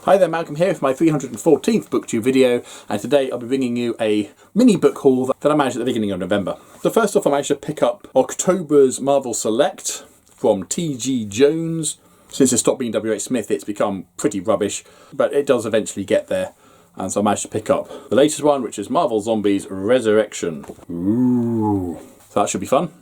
Hi there, Malcolm here for my 314th Booktube video, and today I'll be bringing you a mini book haul that I managed at the beginning of November. So first off, I managed to pick up October's Marvel Select from T.G. Jones. Since it stopped being W.H. Smith, it's become pretty rubbish, but it does eventually get there. And so I managed to pick up the latest one, which is Marvel Zombies Resurrection. Ooh. So that should be fun.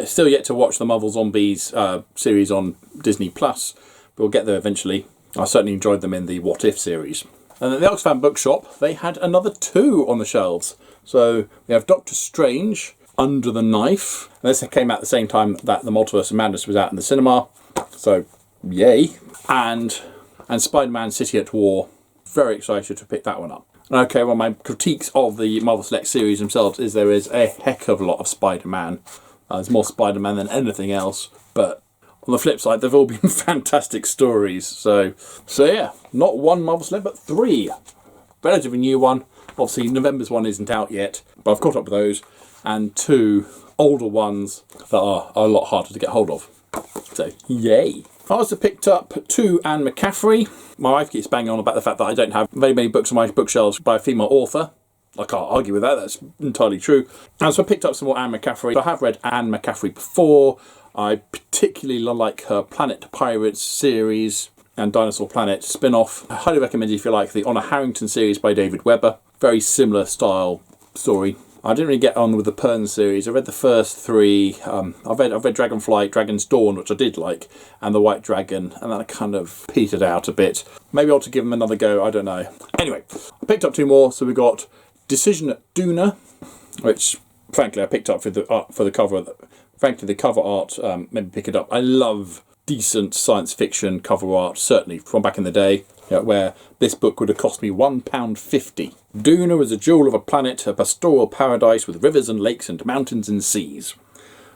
Still yet to watch the Marvel Zombies series on Disney+, but we'll get there eventually. I certainly enjoyed them in the What If series. And at the Oxfam Bookshop, they had another two on the shelves. So we have Doctor Strange, Under the Knife. And this came out at the same time that The Multiverse of Madness was out in the cinema. So, yay. And Spider-Man City at War. Very excited to pick that one up. Okay, well, my critiques of the Marvel Select series themselves is there is a heck of a lot of Spider-Man. There's more Spider-Man than anything else, but on the flip side, they've all been fantastic stories. So yeah, not one Marvel Select, but three. Relatively new one. Obviously, November's one isn't out yet, but I've caught up with those. And two older ones that are a lot harder to get hold of. So, yay. I also picked up two Anne McCaffrey. My wife keeps banging on about the fact that I don't have very many books on my bookshelves by a female author. I can't argue with that, that's entirely true. And so I picked up some more Anne McCaffrey. I have read Anne McCaffrey before. I particularly like her Planet Pirates series and Dinosaur Planet spin-off. I highly recommend it if you like the Honor Harrington series by David Webber. Very similar style story. I didn't really get on with the Pern series. I read the first three. I've read Dragonflight, Dragon's Dawn, which I did like, and The White Dragon, and then I kind of petered out a bit. Maybe I ought to give them another go, I don't know. Anyway, I picked up two more. So we got Decision at Duna, which frankly I picked up for the cover. Frankly, the cover art made me pick it up. I love decent science fiction cover art, certainly from back in the day, where this book would have cost me £1.50. Duna was a jewel of a planet, a pastoral paradise with rivers and lakes and mountains and seas.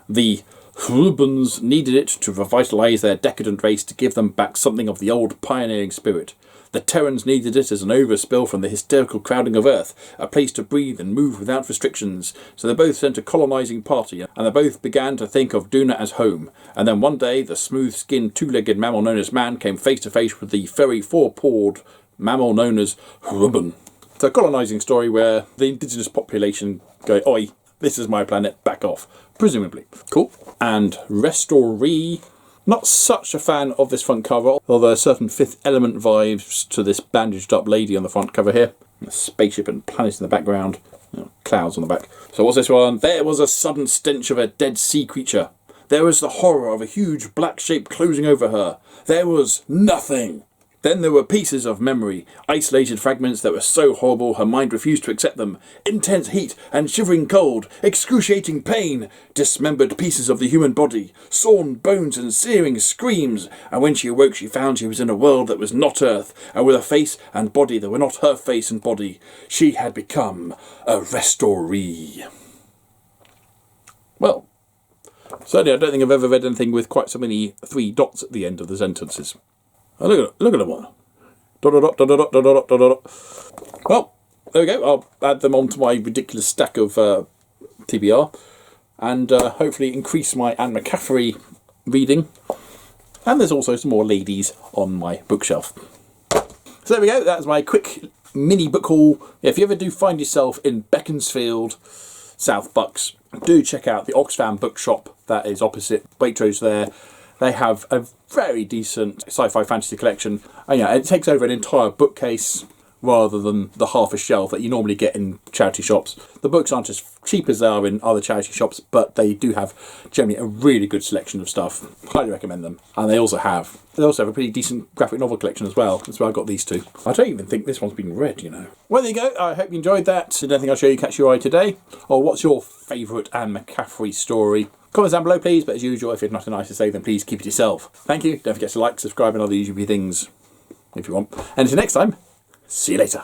The Wyrmbergs needed it to revitalise their decadent race, to give them back something of the old pioneering spirit. The Terrans needed it as an overspill from the hysterical crowding of Earth, a place to breathe and move without restrictions. So they both sent a colonising party, and they both began to think of Duna as home. And then one day, the smooth-skinned, two-legged mammal known as man came face to face with the furry, four-pawed mammal known as Wyrmberg. It's a colonising story where the indigenous population go, "Oi, this is my planet, back off." Presumably. Cool. And Restoree. Not such a fan of this front cover, although there are certain Fifth Element vibes to this bandaged up lady on the front cover here. A spaceship and planet in the background. Clouds on the back. So what's this one? There was a sudden stench of a dead sea creature. There was the horror of a huge black shape closing over her. There was nothing. Then there were pieces of memory, isolated fragments that were so horrible her mind refused to accept them. Intense heat and shivering cold, excruciating pain, dismembered pieces of the human body, sawn bones and searing screams. And when she awoke, she found she was in a world that was not Earth, and with a face and body that were not her face and body. She had become a Restoree. Well, certainly I don't think I've ever read anything with quite so many three dots at the end of the sentences. Oh, look at them all. Dot, dot, dot, dot, dot, dot, dot, dot. Well, there we go. I'll add them onto my ridiculous stack of TBR and hopefully increase my Anne McCaffrey reading. And there's also some more ladies on my bookshelf. So there we go. That's my quick mini book haul. If you ever do find yourself in Beaconsfield, South Bucks, do check out the Oxfam Bookshop that is opposite Waitrose there. They have a very decent sci-fi fantasy collection. And yeah, it takes over an entire bookcase rather than the half a shelf that you normally get in charity shops. The books aren't as cheap as they are in other charity shops, but they do have generally a really good selection of stuff. Highly recommend them. And they also have a pretty decent graphic novel collection as well. That's why I got these two. I don't even think this one's been read, you know. Well, there you go. I hope you enjoyed that. Did anything I'll show you catch your eye today? Or what's your favourite Anne McCaffrey story? Comments down below, please. But as usual, if you've nothing nice to say, then please keep it yourself. Thank you. Don't forget to like, subscribe, and other usual things if you want. And until next time, see you later.